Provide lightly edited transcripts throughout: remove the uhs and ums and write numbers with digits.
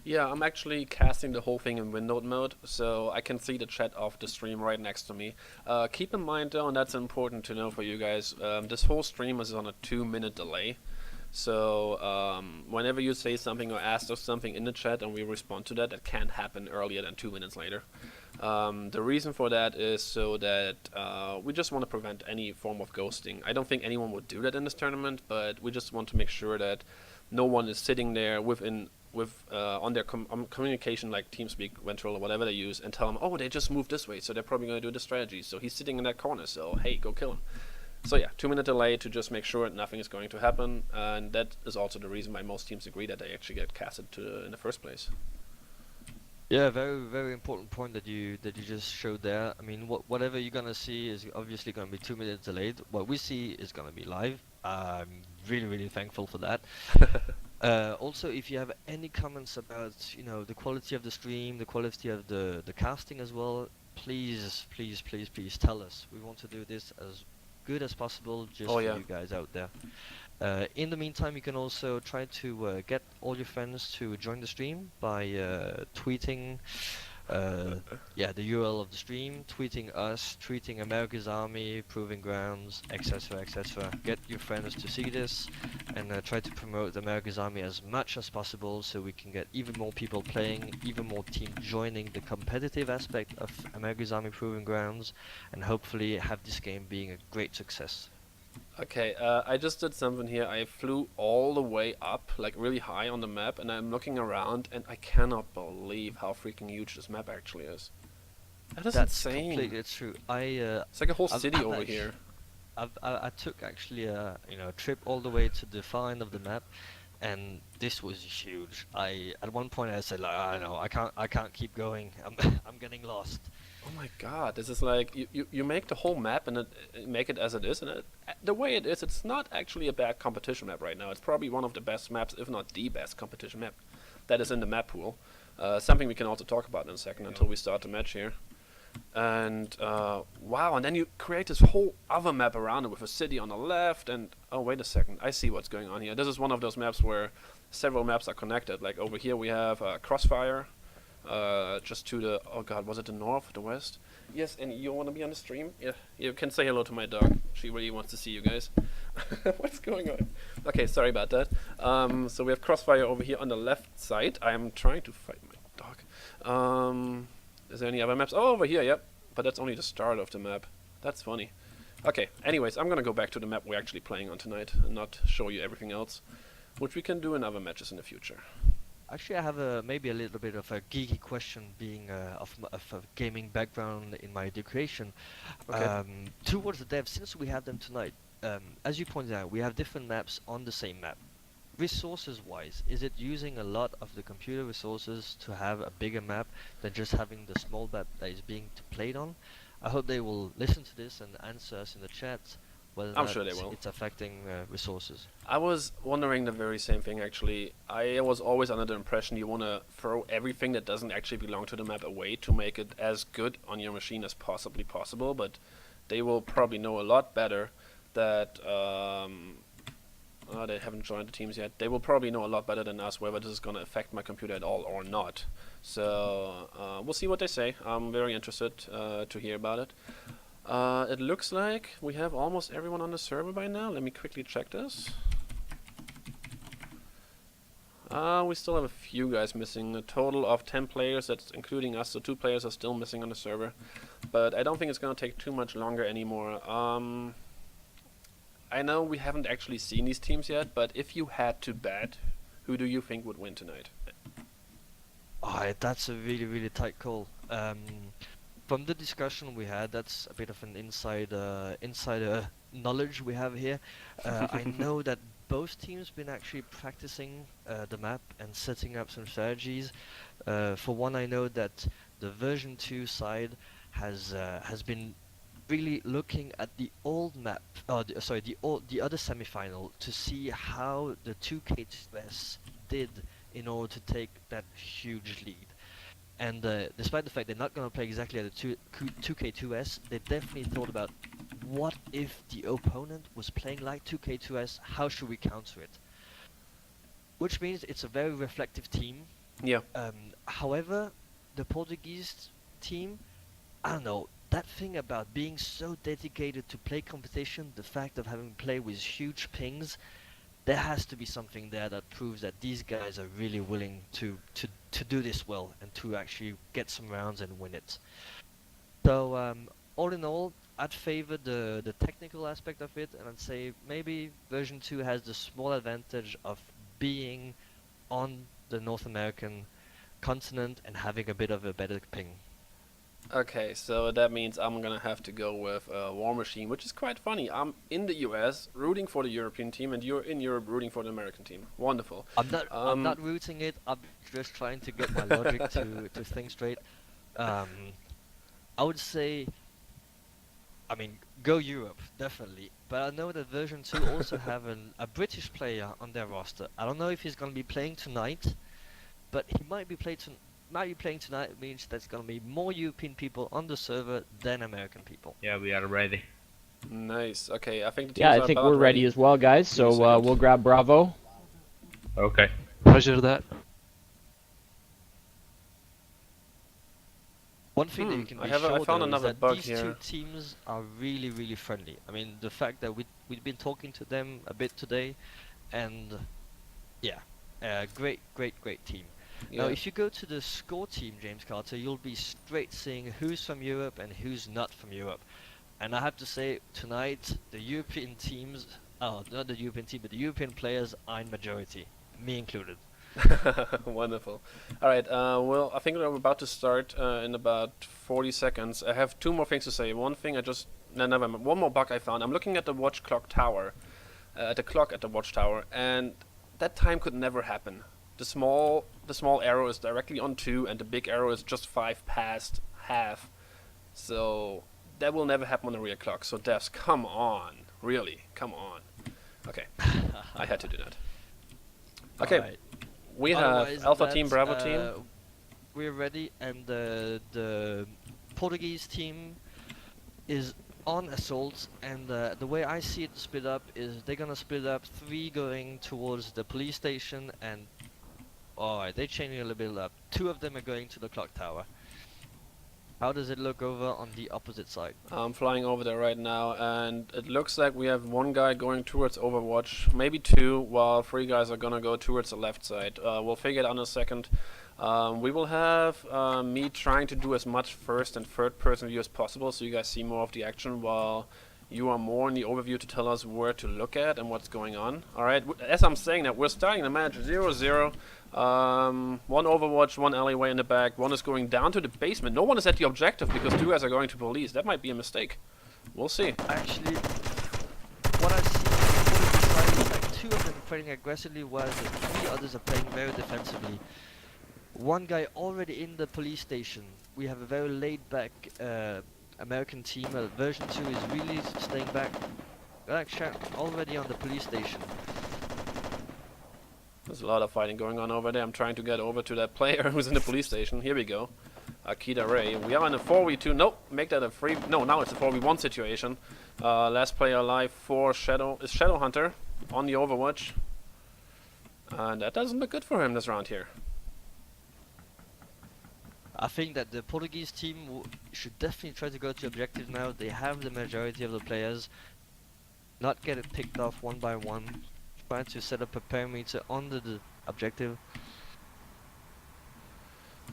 Yeah, I'm actually casting the whole thing in windowed mode, so I can see the chat of the stream right next to me. Keep in mind though, and that's important to know for you guys, this whole stream is on a 2 minute delay. So whenever you say something or ask us something in the chat and we respond to that, that can't happen earlier than 2 minutes later. The reason for that is so that we just want to prevent any form of ghosting. I don't think anyone would do that in this tournament, but we just want to make sure that no one is sitting there on their communication like TeamSpeak, Ventrilo, or whatever they use, and tell them, oh, they just moved this way, so they're probably going to do the strategy. So he's sitting in that corner, so hey, go kill him. So yeah, 2 minute delay to just make sure nothing is going to happen, and that is also the reason why most teams agree that they actually get casted in the first place. Yeah, very very important point that you just showed there. I mean, whatever you're gonna see is obviously gonna be 2 minutes delayed. What we see is gonna be live. I'm really thankful for that. Also, if you have any comments about the quality of the stream, the quality of the casting as well, please tell us. We want to do this as good as possible just Oh for yeah. you guys out there. In the meantime, you can also try to get all your friends to join the stream by tweeting, yeah, the URL of the stream, tweeting us, tweeting America's Army, Proving Grounds, etc. Get your friends to see this, and try to promote America's Army as much as possible, so we can get even more people playing, even more teams joining the competitive aspect of America's Army Proving Grounds, and hopefully have this game being a great success. Okay, I just did something here. I flew all the way up, like really high on the map, and I'm looking around, and I cannot believe how freaking huge this map actually is. That is That's insane. completely true. It's like a whole I've, city I've over actually, here. I took actually a trip all the way to the far end of the map, and this was huge. At one point I said like, I know I can't keep going. I'm getting lost. Oh my god, this is like you make the whole map and make it as it is, and the way it is, it's not actually a bad competition map right now. It's probably one of the best maps, if not the best competition map that is in the map pool. Something we can also talk about in a second until we start the match here. And wow, and then you create this whole other map around it with a city on the left, and oh wait a second, I see what's going on here. This is one of those maps where several maps are connected. Like over here we have Crossfire, just to the, oh god, was it the north, the west? Yes, and you want to be on the stream? Yeah, you can say hello to my dog. She really wants to see you guys. What's going on? Okay, sorry about that. So we have Crossfire over here on the left side. I'm trying to fight my dog. Is there any other maps? Oh, over here, yep. But that's only the start of the map. That's funny. Okay, anyways, I'm gonna go back to the map we're actually playing on tonight and not show you everything else, which we can do in other matches in the future. Actually, I have maybe a little bit of a geeky question, being of a gaming background in my education. Okay. Towards the devs, since we have them tonight, as you pointed out, we have different maps on the same map. Resources-wise, is it using a lot of the computer resources to have a bigger map than just having the small map that is being played on? I hope they will listen to this and answer us in the chat whether I'm that sure they will. it's affecting resources. I was wondering the very same thing actually. I was always under the impression you want to throw everything that doesn't actually belong to the map away to make it as good on your machine as possibly possible, but they will probably know a lot better that they haven't joined the teams yet. They will probably know a lot better than us whether this is going to affect my computer at all or not. So we'll see what they say. I'm very interested to hear about it. It looks like we have almost everyone on the server by now. Let me quickly check this. We still have a few guys missing. A total of 10 players, that's including us, so 2 players are still missing on the server. But I don't think it's going to take too much longer anymore. I know we haven't actually seen these teams yet, but if you had to bet, who do you think would win tonight? That's a really tight call. From the discussion we had, that's a bit of an insider knowledge we have here. I know that both teams been actually practicing the map and setting up some strategies. For one, I know that the version 2 side has been really looking at the old map, the other semifinal, to see how the 2K2S did in order to take that huge lead. And despite the fact they're not going to play exactly at the 2K2S, they definitely thought about what if the opponent was playing like 2K2S, how should we counter it? Which means it's a very reflective team. Yeah. However, the Portuguese team, I don't know, that thing about being so dedicated to play competition, the fact of having played with huge pings, there has to be something there that proves that these guys are really willing to do this well and to actually get some rounds and win it. So all in all, I'd favor the technical aspect of it, and I'd say maybe version 2 has the small advantage of being on the North American continent and having a bit of a better ping. Okay, so that means I'm gonna have to go with War Machine, which is quite funny. I'm in the US rooting for the European team, and you're in Europe rooting for the American team. Wonderful. I'm not rooting it. I'm just trying to get my logic to think straight. Um, I would say, I mean, go Europe definitely. But I know that version 2 also have a British player on their roster. I don't know if he's gonna be playing tonight, but he might be playing tonight. It means there's gonna be more European people on the server than American people. Yeah, we are ready. Nice. Okay, I think the teams Yeah, I are think about we're ready as well, guys. Give me a So second. we'll grab Bravo. Okay. Roger that. One thing that you can I be have I sure found though is another that bug these here. two teams are really, really friendly. I mean, the fact that we've been talking to them a bit today, and yeah, great, great, great team. Now, Yeah. if you go to the score team, James Carter, you'll be straight seeing who's from Europe and who's not from Europe. And I have to say, tonight, the European teams, oh, not the European team, but the European players are in majority, me included. Wonderful. All right. Well, I think we're about to start in about 40 seconds. I have two more things to say. One thing I just no, never mind. One more bug I found. I'm looking at the watch clock tower, at the clock at the watchtower, and that time could never happen. The small arrow is directly on 2, and the big arrow is just 5 past half. So that will never happen on the real clock. So devs, come on, really, come on. Okay, I had to do that. Okay, Alright. we Otherwise have Alpha than Team, that, Bravo Team. We're ready, and the Portuguese team is on assault, and the way I see it split up is they're gonna split up 3 going towards the police station, and alright, they're changing a little bit up. 2 of them are going to the clock tower. How does it look over on the opposite side? I'm flying over there right now, and it looks like we have 1 guy going towards Overwatch, maybe 2, while 3 guys are gonna go towards the left side. We'll figure it out in a second. We will have me trying to do as much first and third person view as possible, so you guys see more of the action, while you are more in the overview to tell us where to look at and what's going on. Alright, as I'm saying that, we're starting the match 0-0. 1 Overwatch, 1 alleyway in the back, 1 is going down to the basement. No one is at the objective because 2 guys are going to police. That might be a mistake. We'll see. Actually, what I've seen on the Portuguese side is like 2 of them playing aggressively, while the 3 others are playing very defensively. 1 guy already in the police station. We have a very laid-back American team. Version 2 is really staying back. Actually, already on the police station. There's a lot of fighting going on over there. I'm trying to get over to that player who's in the police station. Here we go. Akita Ray. We are in a 4v2. Nope, make that a 3. No, now it's a 4v1 situation. Last player alive for Shadow is Shadow Hunter on the Overwatch. And that doesn't look good for him this round here. I think that the Portuguese team should definitely try to go to objective now. They have the majority of the players. Not get it picked off one by one. Trying to set up a perimeter under the objective.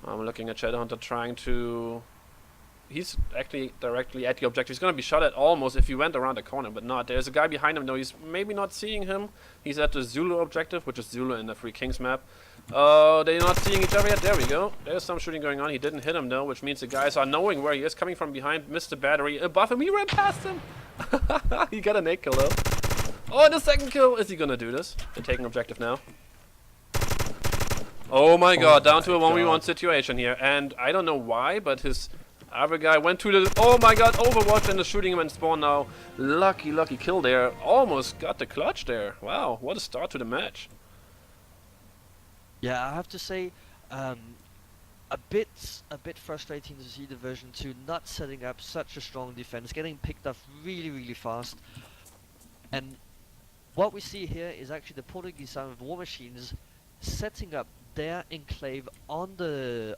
I'm looking at Shadowhunter trying to... He's actually directly at the objective. He's going to be shot at almost if he went around the corner, but not. There's a guy behind him, though. He's maybe not seeing him. He's at the Zulu objective, which is Zulu in the Free Kings map. They're not seeing each other yet. There we go. There's some shooting going on. He didn't hit him, though, which means the guys are knowing where he is, coming from behind. Missed the battery. Above him, he ran past him. He got a nade kill, though. Oh, and the second kill! Is he gonna do this? They're taking objective now. Oh my god, down to a 1v1 situation here. And I don't know why, but his other guy went to the... Oh my god, Overwatch and is shooting him in spawn now. Lucky, lucky kill there. Almost got the clutch there. Wow, what a start to the match. Yeah, I have to say, a bit frustrating to see the version 2 not setting up such a strong defense, getting picked off really, really fast. And what we see here is actually the Portuguese side of War Machines setting up their enclave on the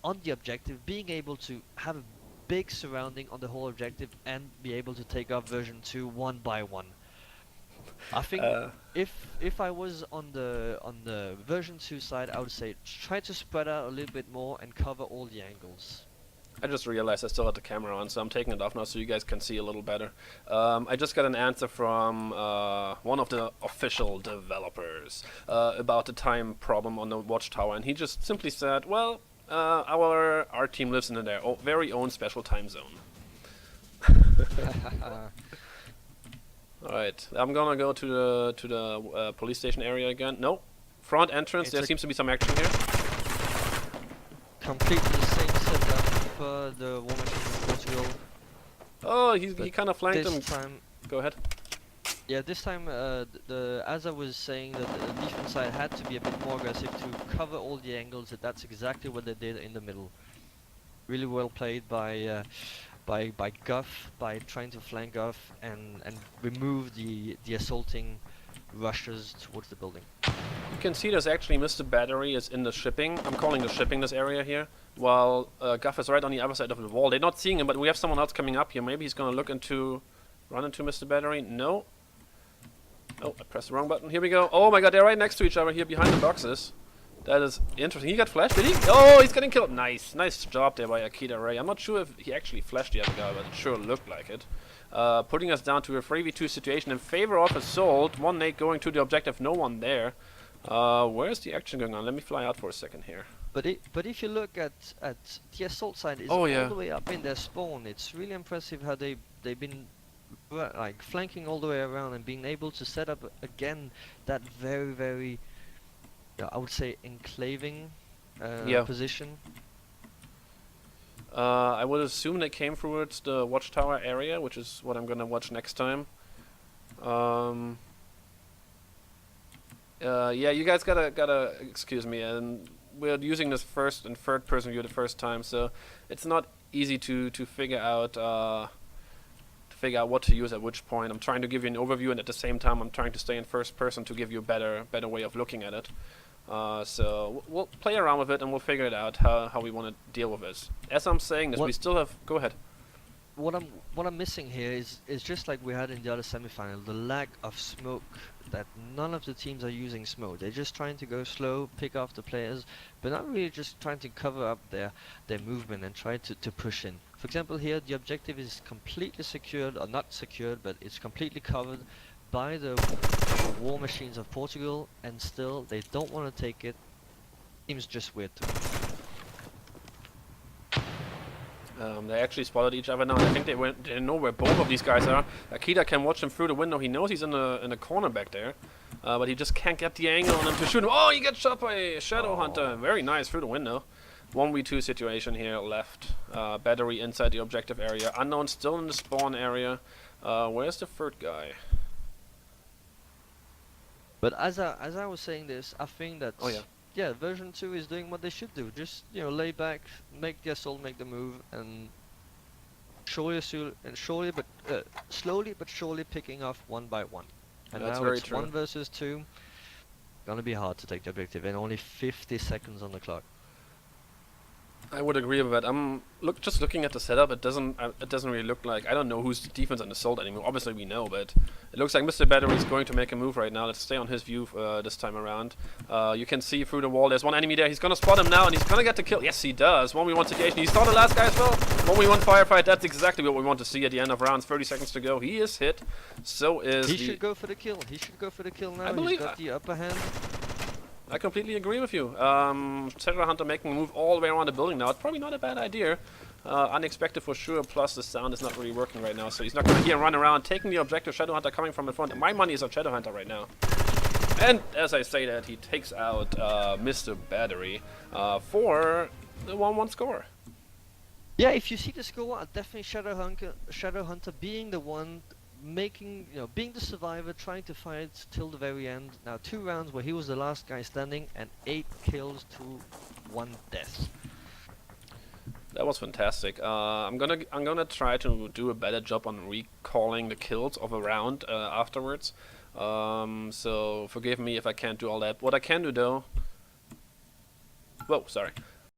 objective, being able to have a big surrounding on the whole objective and be able to take off version 2 one by one. I think if I was on the version 2 side, I would say try to spread out a little bit more and cover all the angles. I just realized I still had the camera on, so I'm taking it off now so you guys can see a little better. I just got an answer from one of the official developers about the time problem on the Watchtower, and he just simply said, well, our team lives in their very own special time zone. Alright, I'm gonna go to the police station area again. No, front entrance, there seems to be some action here. Completely the same setup for the War Machine in Portugal. Oh, he kind of flanked him. This time, go ahead. yeah, this time as I was saying, that the defense side had to be a bit more aggressive to cover all the angles. That's exactly what they did in the middle. Really well played by Guff, by trying to flank Guff and remove the assaulting rushes towards the building. You can see there's actually Mr. Battery is in the shipping. I'm calling the shipping this area here. While Guff is right on the other side of the wall. They're not seeing him, but we have someone else coming up here. Maybe he's gonna run into Mr. Battery. No. Oh, I pressed the wrong button. Here we go. Oh my god, they're right next to each other here behind the boxes. That is interesting. He got flashed, did he? Oh, he's getting killed. Nice. Nice job there by Akita Ray. I'm not sure if he actually flashed the other guy, but it sure looked like it. Putting us down to a 3v2 situation in favor of Assault. One nade going to the objective, no one there. Where's the action going on? Let me fly out for a second here. But if you look at the Assault side, is Oh, all yeah. the way up in their spawn. It's really impressive how they've been like flanking all the way around and being able to set up again that very I would say enclaving position. I would assume they came towards the Watchtower area, which is what I'm gonna watch next time. Yeah, you guys gotta excuse me, and we're using this first and third person view the first time, so it's not easy to figure out what to use at which point. I'm trying to give you an overview, and at the same time I'm trying to stay in first person to give you a better way of looking at it. So we'll play around with it and we'll figure it out how we want to deal with this. As I'm saying this, we still have. Go ahead. What I'm missing here is just like we had in the other semifinal, the lack of smoke. That none of the teams are using smoke. They're just trying to go slow, pick off the players, but not really just trying to cover up their movement and try to push in. For example, here the objective is completely secured, or not secured, but it's completely covered by the War Machines of Portugal, and still they don't want to take it. Seems just weird to me. They actually spotted each other now. I think they know where both of these guys are. Akita can watch him through the window. He knows he's in the corner back there, but he just can't get the angle on him to shoot him. Oh, he gets shot by a Shadow Hunter. Very nice through the window. 1v2 situation here left. Battery inside the objective area. Unknown still in the spawn area. Where's the third guy? But as I was saying this, I think that Oh, yeah. yeah, version 2 is doing what they should do. Just, you know, lay back, make the assault, make the move, and slowly but surely picking off one by one. And That's now very it's true. 1 versus 2. Gonna be hard to take the objective, and only 50 seconds on the clock. I would agree with that. Just looking at the setup, it doesn't really look like, I don't know who's defense and assault anymore. Obviously we know, but it looks like Mr. Battery is going to make a move right now. Let's stay on his view this time around. You can see through the wall. There's one enemy there. He's gonna spot him now, and he's gonna get the kill. Yes, he does. 1v1 situation. He saw the last guy as well. 1v1 firefight. That's exactly what we want to see at the end of rounds. 30 seconds to go. He is hit. So is He should go for the kill. He should go for the kill now. I believe He's got the upper hand. I completely agree with you. Shadow Hunter making a move all the way around the building now. It's probably not a bad idea. Unexpected for sure, plus the sound is not really working right now, so he's not going to hear run around, taking the objective. Shadow Hunter coming from the front. My money is on Shadow Hunter right now. And as I say that, he takes out Mr. Battery for the 1-1 score. Yeah, if you see the score, definitely Shadow Hunter being the one making, you know, being the survivor, trying to fight till the very end. Now 2 rounds where he was the last guy standing, and 8 kills to 1 death. That was fantastic. I'm gonna try to do a better job on recalling the kills of a round afterwards. So forgive me if I can't do all that. What I can do though Whoa, sorry.